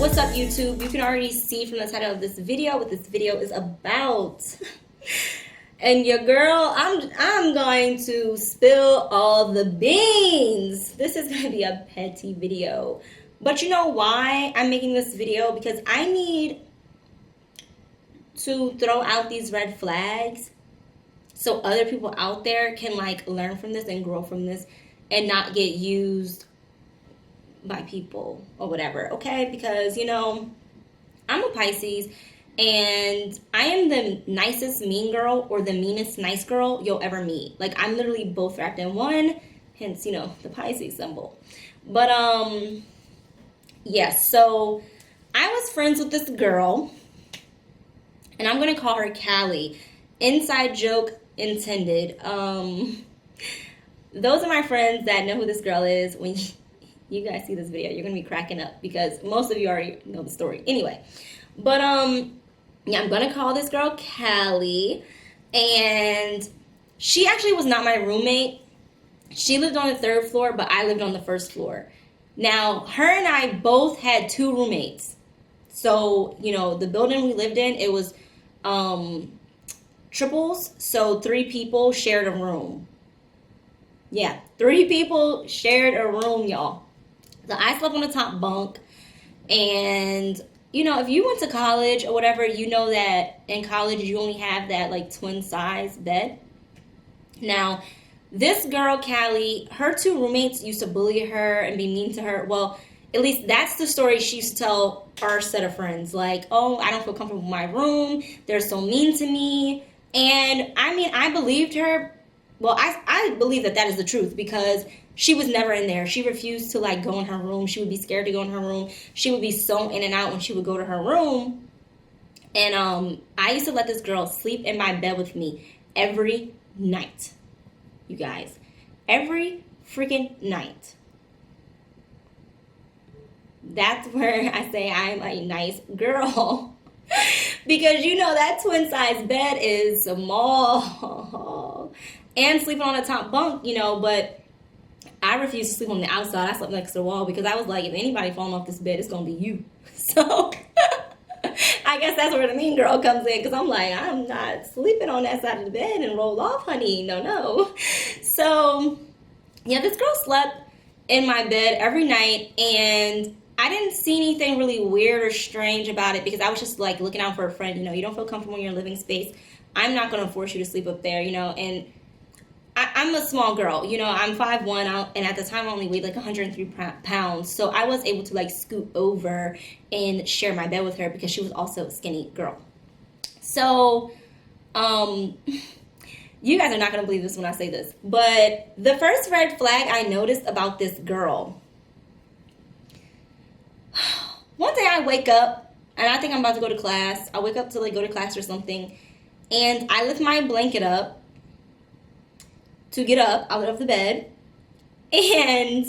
What's up, YouTube? You can already see from the title of this video what this video is about. And your girl, I'm going to spill all the beans. This is going to be a petty video. But you know why I'm making this video? Because I need to throw out these red flags so other people out there can like learn from this and grow from this and not get used by people or whatever, okay? Because, you know, I'm a Pisces and I am the nicest mean girl or the meanest nice girl you'll ever meet. Like, I'm literally both wrapped in one, hence, you know, the Pisces symbol. But, yes, so I was friends with this girl, and I'm gonna call her Callie. Inside joke intended. Those are my friends that know who this girl is. When you guys see this video, you're gonna be cracking up because most of you already know the story anyway. But yeah, I'm gonna call this girl Callie, and she actually was not my roommate. She lived on the 3rd floor, but I lived on the 1st floor. Now, her and I both had 2 roommates. So, you know, the building we lived in, it was triples, so 3 people shared a room. Yeah, 3 people shared a room, y'all. So I slept on the top bunk, and you know, if you went to college or whatever, you know that in college you only have that like twin size bed. Now, this girl, Callie, her 2 roommates used to bully her and be mean to her. Well, at least that's the story she used to tell our set of friends. Like, oh, I don't feel comfortable in my room. They're so mean to me. And I mean, I believed her. Well, I believe that is the truth because she was never in there. She refused to like go in her room. She would be scared to go in her room. She would be so in and out when she would go to her room. And I used to let this girl sleep in my bed with me every night. You guys, every freaking night. That's where I say I'm a nice girl. Because you know that twin size bed is small. And sleeping on the top bunk, you know, but I refused to sleep on the outside. I slept next to the wall because I was like, if anybody falling off this bed, it's going to be you. So I guess that's where the mean girl comes in, because I'm like, I'm not sleeping on that side of the bed and roll off, honey. No. So, yeah, this girl slept in my bed every night, and I didn't see anything really weird or strange about it because I was just like looking out for a friend. You know, you don't feel comfortable in your living space. I'm not going to force you to sleep up there, you know, and I'm a small girl, you know, I'm 5'1", and at the time I only weighed like 103 pounds, so I was able to like scoot over and share my bed with her because she was also a skinny girl. So, you guys are not going to believe this when I say this, but the first red flag I noticed about this girl, one day I wake up, and I think I'm about to go to class. I wake up to like go to class or something, and I lift my blanket up to get up out of the bed, and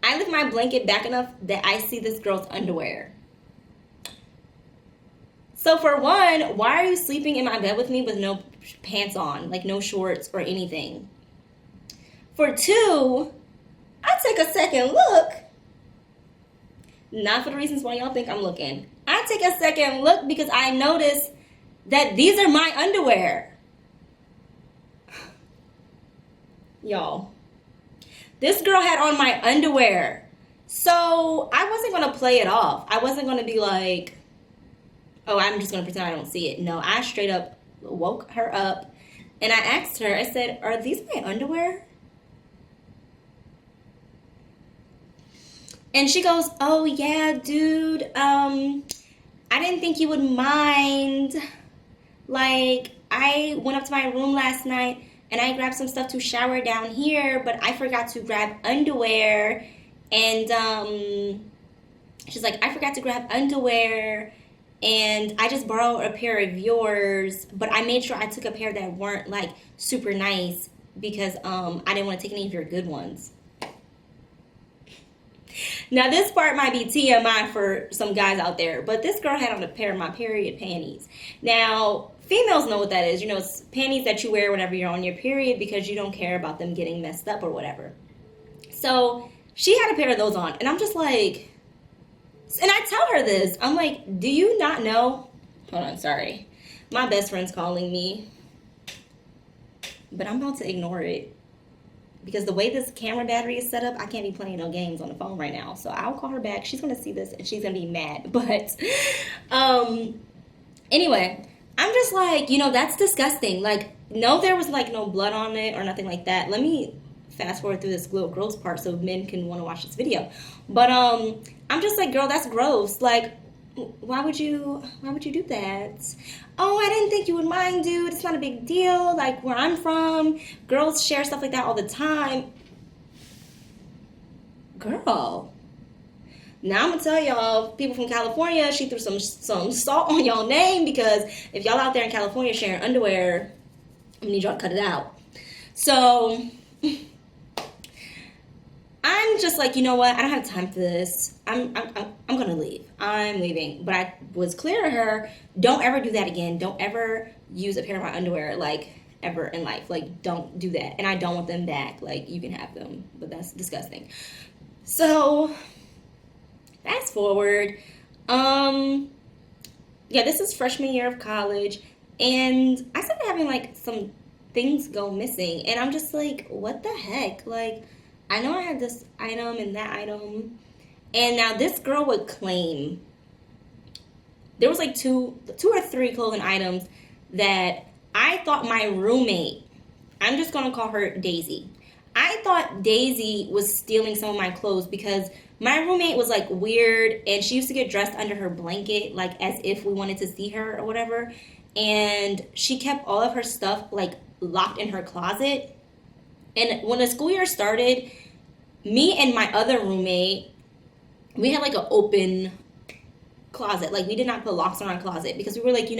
I lift my blanket back enough that I see this girl's underwear. So for one, why are you sleeping in my bed with me with no pants on, like no shorts or anything? For 2, I take a second look, not for the reasons why y'all think I'm looking. I take a second look because I notice that these are my underwear. Y'all, this girl had on my underwear. So I wasn't going to play it off. I wasn't going to be like, oh, I'm just going to pretend I don't see it. No, I straight up woke her up and I asked her, I said, are these my underwear? And she goes, oh yeah, dude, I didn't think you would mind. Like, I went up to my room last night and I grabbed some stuff to shower down here, but I forgot to grab underwear. And she's like, I forgot to grab underwear, and I just borrowed a pair of yours, but I made sure I took a pair that weren't like super nice because I didn't want to take any of your good ones. Now, this part might be TMI for some guys out there, but this girl had on a pair of my period panties. Now, females know what that is. You know, it's panties that you wear whenever you're on your period because you don't care about them getting messed up or whatever. So she had a pair of those on, and I'm just like, And I tell her this. I'm like, do you not know? Hold on, sorry. My best friend's calling me. But I'm about to ignore it. Because the way this camera battery is set up, I can't be playing no games on the phone right now. So I'll call her back. She's going to see this and she's going to be mad. But anyway, I'm just like, that's disgusting. Like, no, there was like no blood on it or nothing like that. Let me fast forward through this little gross part so men can want to watch this video. But I'm just like, girl, that's gross. Like, why would you do that? Oh, I didn't think you would mind, dude. It's not a big deal. Like, where I'm from, girls share stuff like that all the time. Girl. Now I'm gonna tell y'all, people from California, she threw some salt on y'all name, because if y'all out there in California sharing underwear, I need y'all to cut it out. So I'm just like, you know what? I don't have time for this. I'm gonna leave. I'm leaving. But I was clear to her, don't ever do that again. Don't ever use a pair of my underwear, like, ever in life. Like, don't do that. And I don't want them back. Like, you can have them, but that's disgusting. So fast forward. Yeah, this is freshman year of college, and I started having like some things go missing, and I'm just like, what the heck? Like, I know I had this item and that item, and now this girl would claim there was like two or three clothing items that I thought my roommate, I'm just gonna call her Daisy. I thought Daisy was stealing some of my clothes because my roommate was like weird, and she used to get dressed under her blanket, like as if we wanted to see her or whatever. And she kept all of her stuff like locked in her closet. And when the school year started, me and my other roommate, we had like an open closet. Like, we did not put locks on our closet because we were like,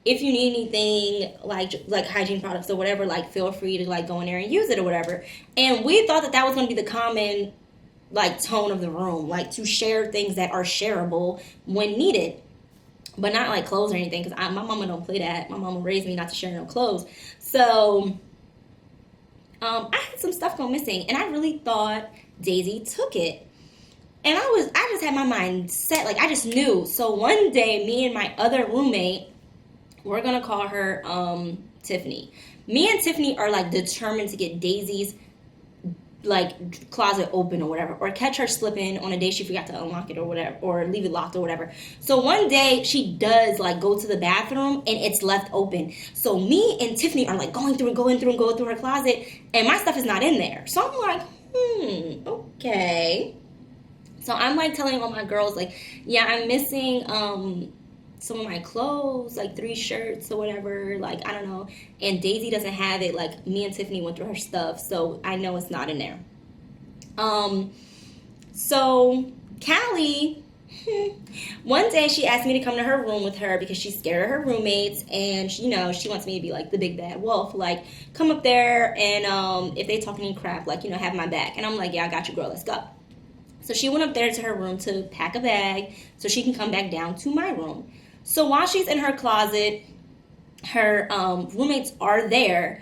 if you need anything like hygiene products or whatever, like, feel free to like go in there and use it or whatever. And we thought that was going to be the common like tone of the room, like to share things that are shareable when needed, but not like clothes or anything, because my mama don't play that. My mama raised me not to share no clothes. So I had some stuff go missing, and I really thought Daisy took it. And I just had my mind set, like I just knew. So one day, me and my other roommate, we're gonna call her Tiffany. Me and Tiffany are like determined to get Daisy's like closet open or whatever, or catch her slipping on a day she forgot to unlock it or whatever, or leave it locked or whatever. So one day she does like go to the bathroom and it's left open. So me and Tiffany are like going through her closet, and my stuff is not in there. So I'm like, okay. So I'm like telling all my girls, like, yeah, I'm missing some of my clothes, like 3 shirts or whatever, like, I don't know. And Daisy doesn't have it. Like, me and Tiffany went through her stuff, so I know it's not in there. So Callie, one day she asked me to come to her room with her because she's scared of her roommates, and she wants me to be like the big bad wolf, like come up there and if they talk any crap, like, have my back. And I'm like, yeah, I got you, girl, let's go. So she went up there to her room to pack a bag so she can come back down to my room. So while she's in her closet, her roommates are there,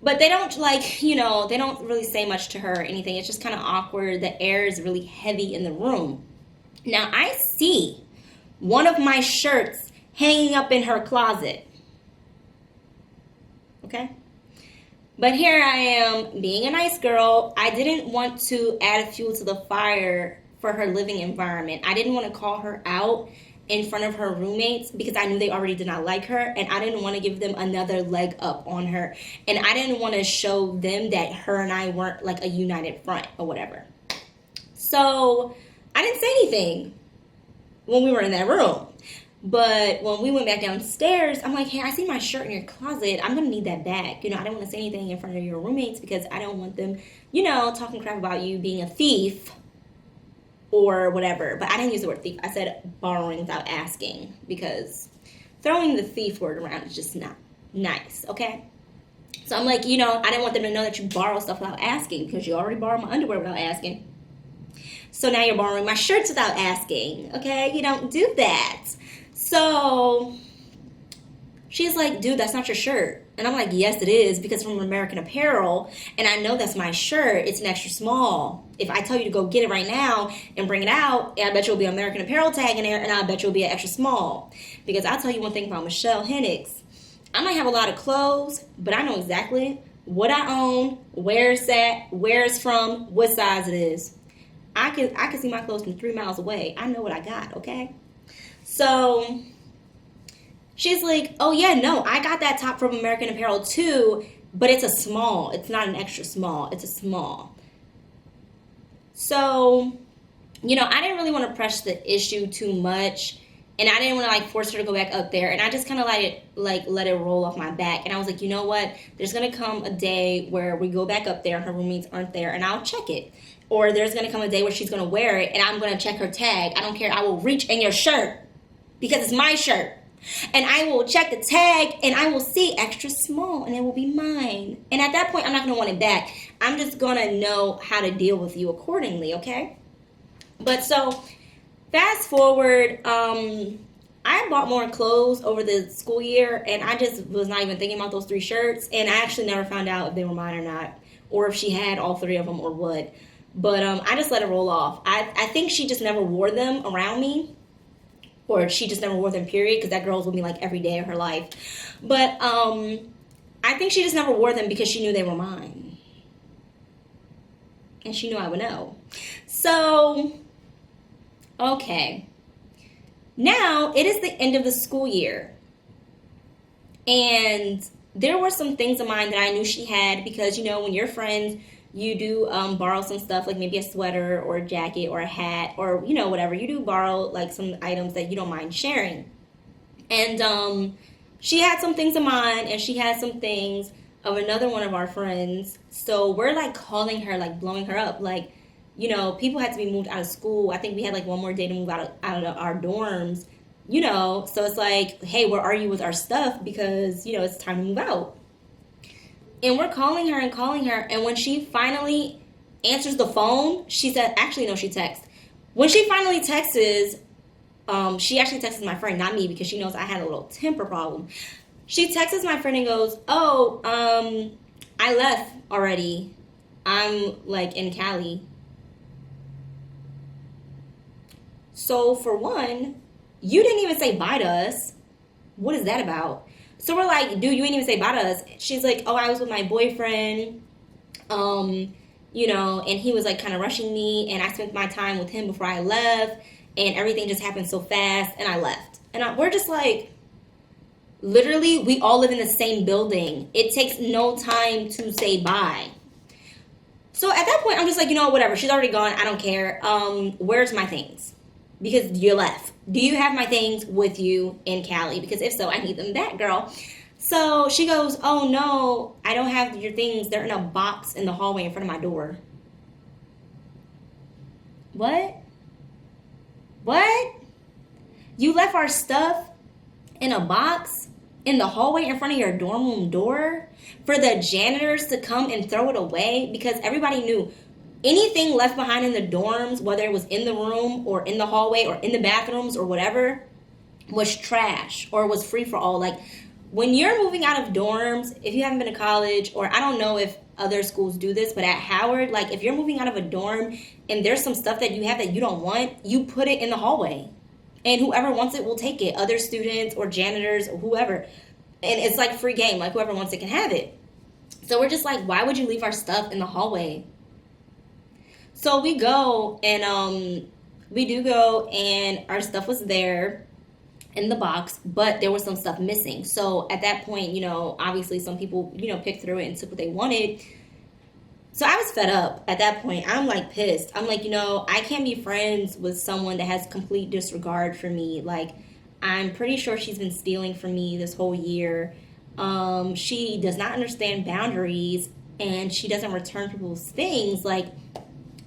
but they don't they don't really say much to her or anything. It's just kind of awkward. The air is really heavy in the room. Now I see one of my shirts hanging up in her closet. Okay? But here I am being a nice girl. I didn't want to add fuel to the fire for her living environment. I didn't want to call her out in front of her roommates because I knew they already did not like her, and I didn't want to give them another leg up on her, and I didn't want to show them that her and I weren't like a united front or whatever. So I didn't say anything when we were in that room. But when we went back downstairs, I'm like, hey, I see my shirt in your closet. I'm going to need that back. I don't want to say anything in front of your roommates because I don't want them, talking crap about you being a thief or whatever. But I didn't use the word thief. I said borrowing without asking, because throwing the thief word around is just not nice, okay? So I'm like, I didn't want them to know that you borrow stuff without asking, because you already borrowed my underwear without asking. So now you're borrowing my shirts without asking, okay? You don't do that. So she's like, dude, that's not your shirt. And I'm like, yes, it is, because from American Apparel, and I know that's my shirt, it's an extra small. If I tell you to go get it right now and bring it out, I bet you'll be American Apparel tag in there, and I bet you'll be an extra small. Because I'll tell you one thing about Michele Henix. I might have a lot of clothes, but I know exactly what I own, where it's at, where it's from, what size it is. I can see my clothes from 3 miles away. I know what I got, okay? So she's like, oh yeah, no, I got that top from American Apparel too, but it's a small. It's not an extra small. It's a small. So, I didn't really want to press the issue too much. And I didn't want to force her to go back up there. And I just kind of let it roll off my back. And I was like, you know what? There's going to come a day where we go back up there and her roommates aren't there, and I'll check it. Or there's going to come a day where she's going to wear it and I'm going to check her tag. I don't care. I will reach in your shirt because it's my shirt. And I will check the tag and I will see extra small and it will be mine. And at that point, I'm not going to want it back. I'm just going to know how to deal with you accordingly, okay? But so fast forward, I bought more clothes over the school year, and I just was not even thinking about those 3 shirts, and I actually never found out if they were mine or not, or if she had all 3 of them or what. But I just let it roll off. I think she just never wore them around me, or she just never wore them, period, because that girl's with me every day of her life. But I think she just never wore them because she knew they were mine, and she knew I would know. So okay, now it is the end of the school year, and there were some things of mine that I knew she had, because when you're friends, you do borrow some stuff, like maybe a sweater or a jacket or a hat or whatever. You do borrow some items that you don't mind sharing. And she had some things of mine, and she had some things of another one of our friends. So we're calling her, blowing her up, people had to be moved out of school. I think we had one more day to move out of our dorms, so it's hey, where are you with our stuff? Because, it's time to move out. And we're calling her and calling her. And when she finally answers the phone, she said, actually, no, she texts. When she finally texts, she actually texts my friend, not me, because she knows I had a little temper problem. She texts my friend and goes, oh, I left already. I'm in Cali. So for one, you didn't even say bye to us. What is that about? So we're like, dude, you ain't even say bye to us. She's like, oh, I was with my boyfriend, and he was kind of rushing me, and I spent my time with him before I left, and everything just happened so fast, and I left. And we're just literally, we all live in the same building. It takes no time to say bye. So at that point, I'm just whatever. She's already gone. I don't care. Where's my things? Because you left. Do you have my things with you in Cali? Because if so, I need them back, girl. So she goes, oh no, I don't have your things. They're in a box in the hallway in front of my door. What? What? You left our stuff in a box in the hallway in front of your dorm room door for the janitors to come and throw it away? Because everybody knew anything left behind in the dorms, whether it was in the room or in the hallway or in the bathrooms or whatever, was trash or was free for all. When you're moving out of dorms, if you haven't been to college, or I don't know if other schools do this, but at Howard, if you're moving out of a dorm and there's some stuff that you have that you don't want, you put it in the hallway. And whoever wants it will take it, other students or janitors or whoever. And it's free game, whoever wants it can have it. So we're just why would you leave our stuff in the hallway? So we go, and and our stuff was there in the box, but there was some stuff missing. So at that point, obviously some people, picked through it and took what they wanted. So I was fed up at that point. I'm pissed. I'm I can't be friends with someone that has complete disregard for me. I'm pretty sure she's been stealing from me this whole year. She does not understand boundaries, and she doesn't return people's things.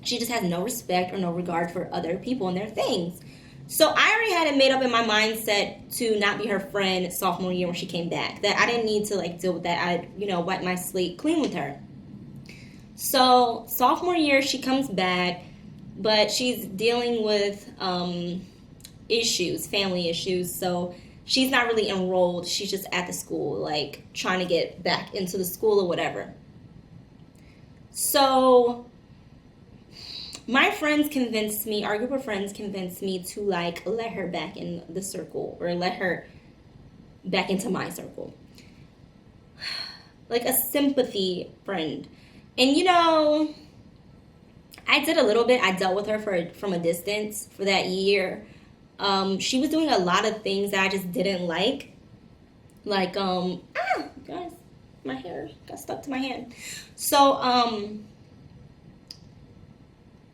She just has no respect or no regard for other people and their things. So I already had it made up in my mindset to not be her friend sophomore year when she came back. That I didn't need to deal with that. I, wipe my slate clean with her. So sophomore year, she comes back, but she's dealing with issues, family issues. So she's not really enrolled. She's just at the school, like trying to get back into the school or whatever. So my friends convinced me, our group of friends convinced me to like let her back in the circle, or let her back into my circle. Like a sympathy friend. And you know, I did a little bit. I dealt with her from a distance for that year. She was doing a lot of things that I just didn't like. Like, guys, my hair got stuck to my hand. So,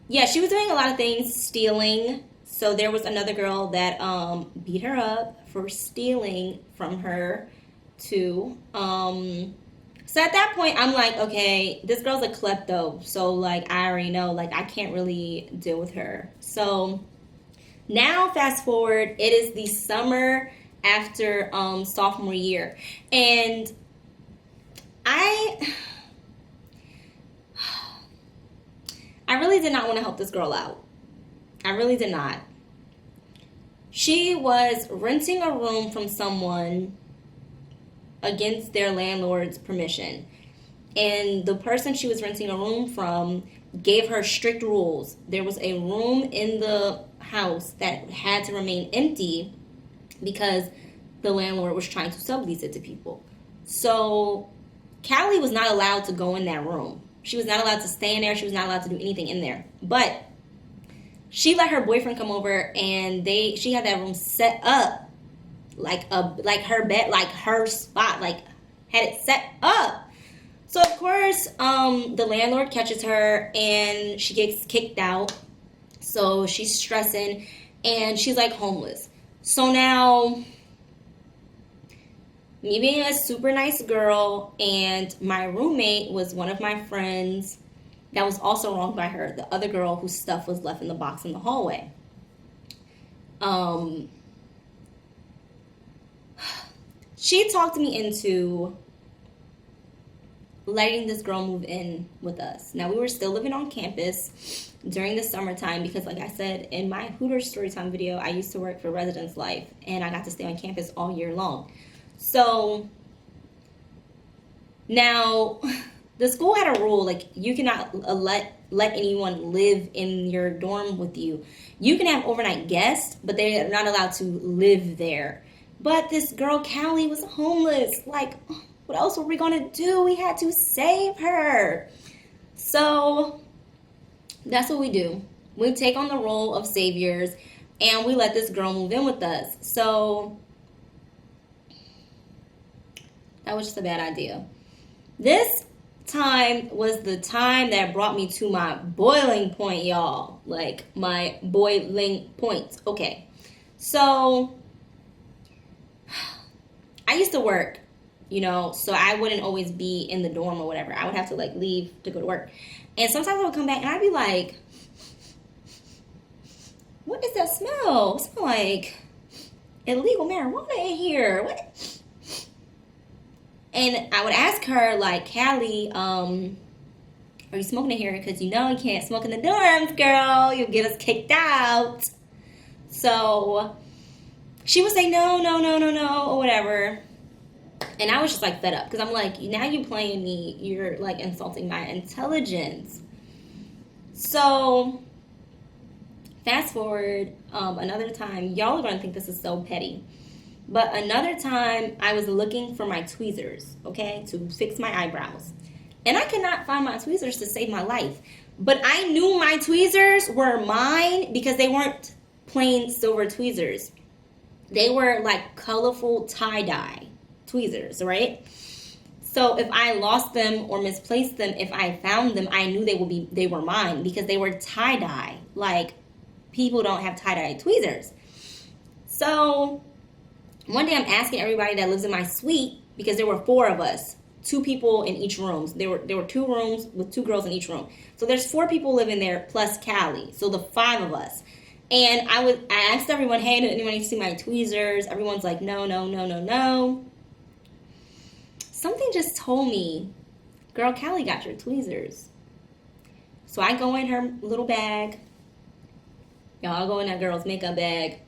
yeah, she was doing a lot of things, stealing. So there was another girl that beat her up for stealing from her too. So at that point, I'm like, okay, this girl's a klepto. So like, I already know, like, I can't really deal with her. So now, fast forward, it is the summer after sophomore year, and I really did not want to help this girl out. I really did not. She was renting a room from someone against their landlord's permission. And the person she was renting a room from gave her strict rules. There was a room in the house that had to remain empty because the landlord was trying to sublease it to people. So Callie was not allowed to go in that room. She was not allowed to stay in there. She was not allowed to do anything in there. But she let her boyfriend come over, and she had that room set up like her bed, like her spot, like had it set up. So of course, the landlord catches her and she gets kicked out. So she's stressing and she's like homeless. So now, me being a super nice girl, and my roommate was one of my friends that was also wronged by her, the other girl whose stuff was left in the box in the hallway. She talked me into letting this girl move in with us. Now, we were still living on campus during the summertime because, like I said in my Hooters Storytime video, I used to work for Residence Life, and I got to stay on campus all year long. So now the school had a rule, like, you cannot let anyone live in your dorm with you. You can have overnight guests, but they're not allowed to live there. But this girl, Callie, was homeless. Like, what else were we going to do? We had to save her. So that's what we do. We take on the role of saviors, and we let this girl move in with us. So that was just a bad idea. This time was the time that brought me to my boiling point, y'all. Like, my boiling point. Okay. So I used to work, you know, so I wouldn't always be in the dorm or whatever. I would have to, like, leave to go to work. And sometimes I would come back and I'd be like, what is that smell? It smells like illegal marijuana in here. What? And I would ask her, like, Callie, are you smoking in here? Because you know you can't smoke in the dorms, girl. You'll get us kicked out. So she would say, no, or whatever. And I was just, like, fed up. Because I'm like, now you're playing me. You're, like, insulting my intelligence. So fast forward, another time. Y'all are going to think this is so petty. But another time, I was looking for my tweezers, okay, to fix my eyebrows. And I could not find my tweezers to save my life. But I knew my tweezers were mine because they weren't plain silver tweezers. They were like colorful tie-dye tweezers, right? So if I lost them or misplaced them, if I found them, I knew they were mine because they were tie-dye. Like, people don't have tie-dye tweezers. So one day I'm asking everybody that lives in my suite, because there were 4 of us, 2 people in each room. There were 2 rooms with 2 girls in each room. So there's 4 people living there plus Callie. So the 5 of us. And I asked everyone, hey, did anyone see my tweezers? Everyone's like, no. Something just told me, girl, Callie got your tweezers. So I go in her little bag. Y'all, I go in that girl's makeup bag.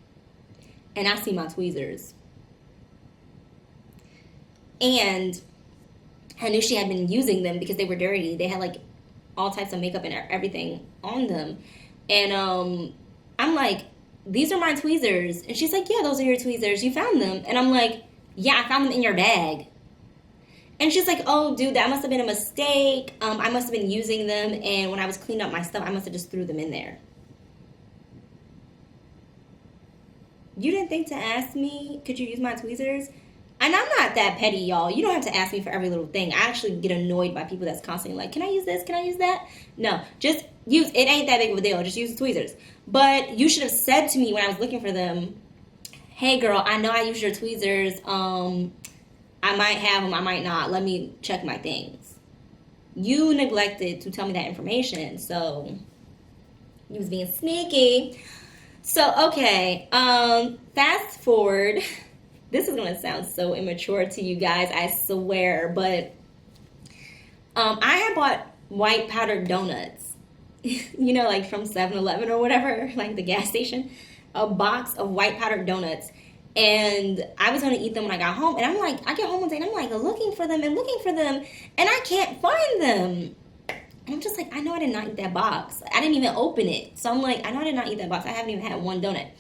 And I see my tweezers. And I knew she had been using them because they were dirty. They had like all types of makeup and everything on them. And I'm like, these are my tweezers. And she's like, yeah, those are your tweezers. You found them. And I'm like, yeah, I found them in your bag. And she's like, oh, dude, that must have been a mistake. I must have been using them. And when I was cleaning up my stuff, I must have just threw them in there. You didn't think to ask me, could you use my tweezers? And I'm not that petty, y'all. You don't have to ask me for every little thing. I actually get annoyed by people that's constantly like, can I use this? Can I use that? No, just use, it ain't that big of a deal. Just use the tweezers. But you should have said to me when I was looking for them, hey girl, I know I use your tweezers. I might have them, I might not. Let me check my things. You neglected to tell me that information. So you was being sneaky. So, okay, fast forward. This is going to sound so immature to you guys, I swear, but I had bought white powdered donuts, you know, like from 7-Eleven or whatever, like the gas station, a box of white powdered donuts, and I was going to eat them when I got home, and I'm like, I get home one day, and I'm like looking for them, and I can't find them, and I'm just like, I know I did not eat that box. I didn't even open it, so I'm like, I know I did not eat that box. I haven't even had one donut.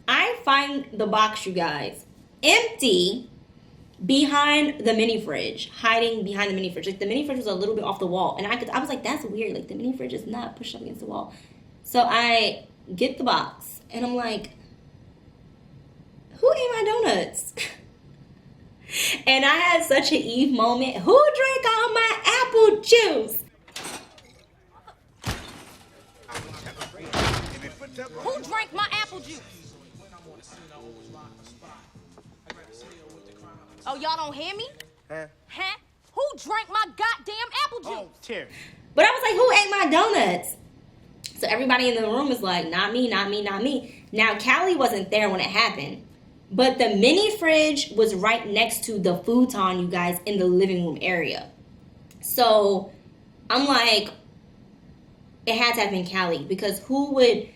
I find the box, you guys, empty behind the mini fridge, hiding behind the mini fridge. Like the mini fridge was a little bit off the wall, and I was like, that's weird. Like the mini fridge is not pushed up against the wall. So I get the box, and I'm like, who ate my donuts? And I had such an Eve moment. Who drank all my apple juice? Who drank my apple juice? Oh, y'all don't hear me? Huh? Who drank my goddamn apple juice? Oh, Terry. But I was like, who ate my donuts? So everybody in the room is like, not me, not me, not me. Now, Callie wasn't there when it happened. But the mini fridge was right next to the futon, you guys, in the living room area. So I'm like, it had to have been Callie. Because who would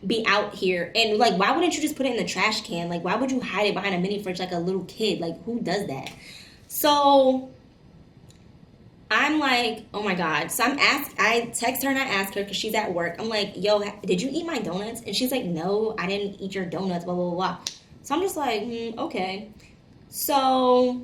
be out here? And like, why wouldn't you just put it in the trash can? Like, why would you hide it behind a mini fridge like a little kid? Like, who does that? So I'm like, oh my God. So I text her and I ask her because she's at work. I'm like, yo, did you eat my donuts? And she's like, no, I didn't eat your donuts, blah, blah, blah, blah. So I'm just like, okay. So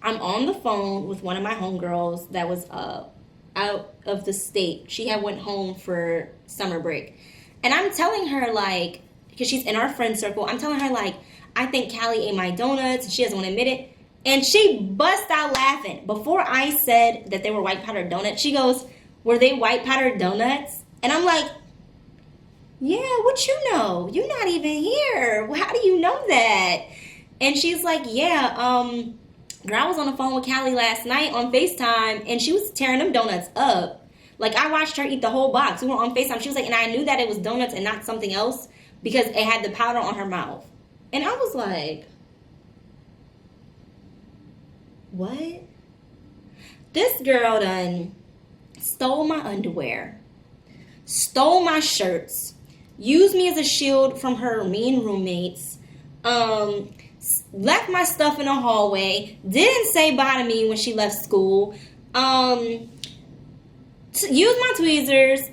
I'm on the phone with one of my homegirls that was out of the state. She had went home for summer break. And I'm telling her, like, because she's in our friend circle, I'm telling her, like, I think Callie ate my donuts. She doesn't want to admit it. And she bust out laughing. Before I said that they were white powdered donuts, she goes, were they white powdered donuts? And I'm like, yeah, what you know? You're not even here. How do you know that? And she's like, yeah, girl, I was on the phone with Callie last night on FaceTime, and she was tearing them donuts up. Like, I watched her eat the whole box. We were on FaceTime. She was like, and I knew that it was donuts and not something else because it had the powder on her mouth. And I was like, what? This girl done stole my underwear, stole my shirts, used me as a shield from her mean roommates, left my stuff in the hallway, didn't say bye to me when she left school, used my tweezers,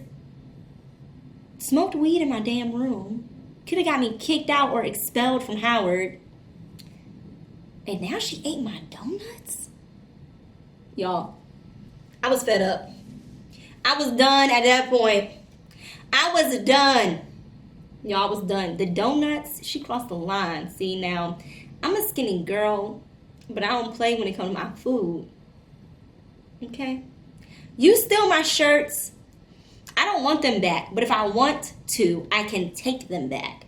smoked weed in my damn room, could have got me kicked out or expelled from Howard, and now she ate my donuts? Y'all, I was fed up. I was done at that point. I was done. Y'all, I was done. The donuts, she crossed the line. See, now, I'm a skinny girl, but I don't play when it comes to my food. Okay? You steal my shirts. I don't want them back, but if I want to, I can take them back.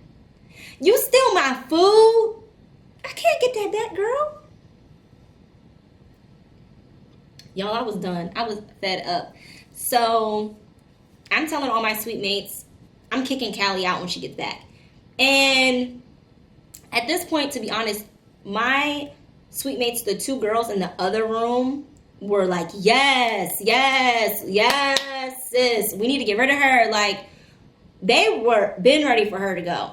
You steal my food. I can't get that back, girl. Y'all, I was done. I was fed up. So, I'm telling all my sweet mates, I'm kicking Callie out when she gets back. And at this point, to be honest, my sweet mates, the two girls in the other room, were like, yes, yes, yes, sis. We need to get rid of her. Like, they were been ready for her to go.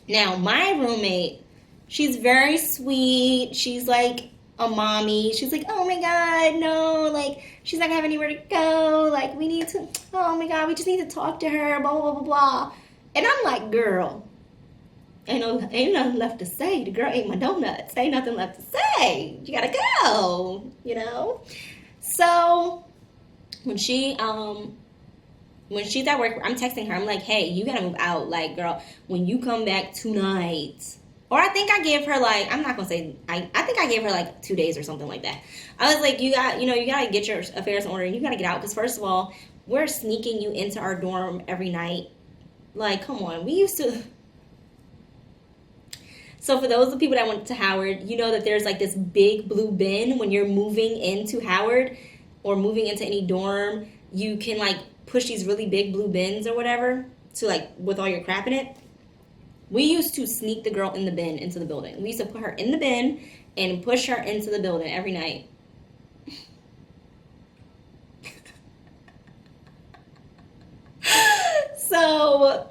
Now, my roommate, she's very sweet. She's like, a mommy. She's like, oh my God, no, like, she's not gonna have anywhere to go. Like, we need to, oh my God, we just need to talk to her, blah, blah, blah, blah, blah. And I'm like, girl, ain't nothing left to say. The girl ate my donuts. Ain't nothing left to say. You gotta go, you know? So when she's at work, I'm texting her. I'm like, hey, you gotta move out. Like, girl, when you come back tonight. Or I think I gave her like, I'm not gonna say, I think I gave her like 2 days or something like that. I was like, you gotta get your affairs in order and you gotta get out. Because first of all, we're sneaking you into our dorm every night. Like, come on. We used to. So for those of the people that went to Howard, you know that there's like this big blue bin when you're moving into Howard or moving into any dorm. You can like push these really big blue bins or whatever to like with all your crap in it. We used to sneak the girl in the bin into the building. We used to put her in the bin and push her into the building every night. So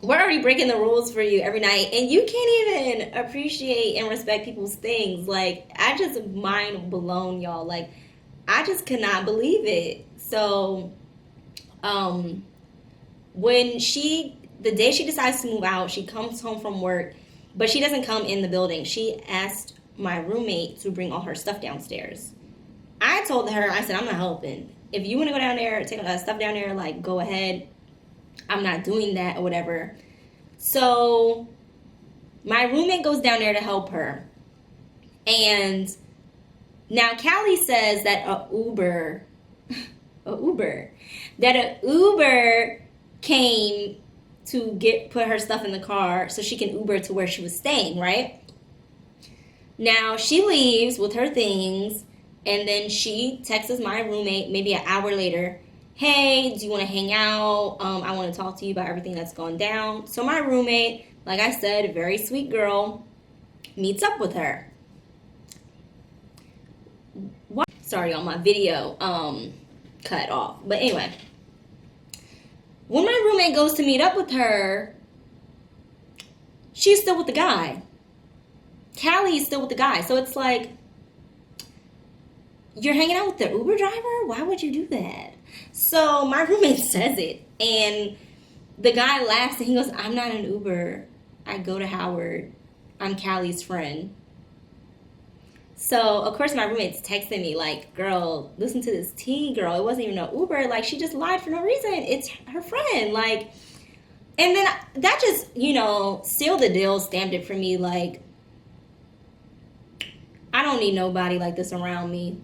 we're already breaking the rules for you every night, and you can't even appreciate and respect people's things. Like, I just mind blown, y'all. Like, I just could not believe it. So, when the day she decides to move out, she comes home from work, but she doesn't come in the building. She asked my roommate to bring all her stuff downstairs. I told her, I said, I'm not helping. If you want to go down there, take stuff down there, like, go ahead. I'm not doing that or whatever. So my roommate goes down there to help her. And now Callie says that an Uber came to put her stuff in the car so she can Uber to where she was staying, right? Now she leaves with her things, and then she texts my roommate maybe an hour later, hey, do you want to hang out? I want to talk to you about everything that's gone down. So my roommate, like I said, a very sweet girl, meets up with her. Sorry, on my video cut off. But anyway, when my roommate goes to meet up with her, she's still with the guy. Callie is still with the guy. So it's like, you're hanging out with the Uber driver? Why would you do that? So my roommate says it, and the guy laughs, and he goes, I'm not an Uber. I go to Howard. I'm Callie's friend. So, of course, my roommate's texting me like, girl, listen to this tea, girl. It wasn't even no Uber. Like, she just lied for no reason. It's her friend. Like, and then that just, sealed the deal, stamped it for me. Like, I don't need nobody like this around me.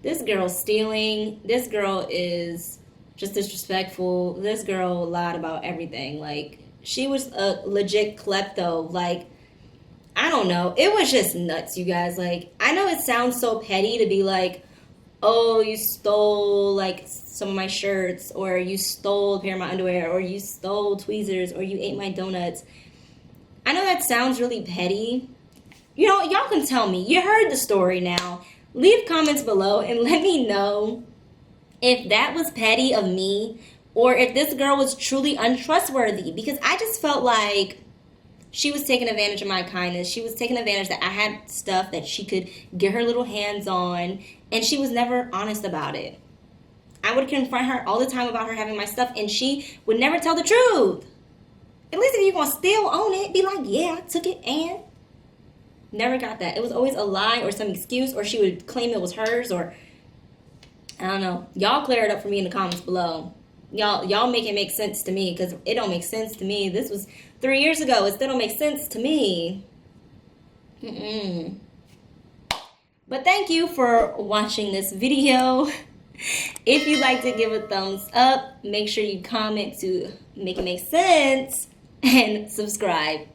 This girl's stealing. This girl is just disrespectful. This girl lied about everything. Like, she was a legit klepto. Like, I don't know. It was just nuts, you guys. Like, I know it sounds so petty to be like, oh, you stole, like, some of my shirts, or you stole a pair of my underwear, or you stole tweezers, or you ate my donuts. I know that sounds really petty. Y'all can tell me. You heard the story now. Leave comments below and let me know if that was petty of me or if this girl was truly untrustworthy, because I just felt like she was taking advantage of my kindness. She was taking advantage that I had stuff that she could get her little hands on, and she was never honest about it. I would confront her all the time about her having my stuff, and she would never tell the truth. At least if you're going to still own it, be like, yeah, I took it and... Never got that. It was always a lie or some excuse, or she would claim it was hers, or I don't know. Y'all clear it up for me in the comments below. Y'all make it make sense to me, because it don't make sense to me. This was 3 years ago. It still don't make sense to me. But thank you for watching this video. If you'd like to give a thumbs up, make sure you comment to make it make sense, and subscribe.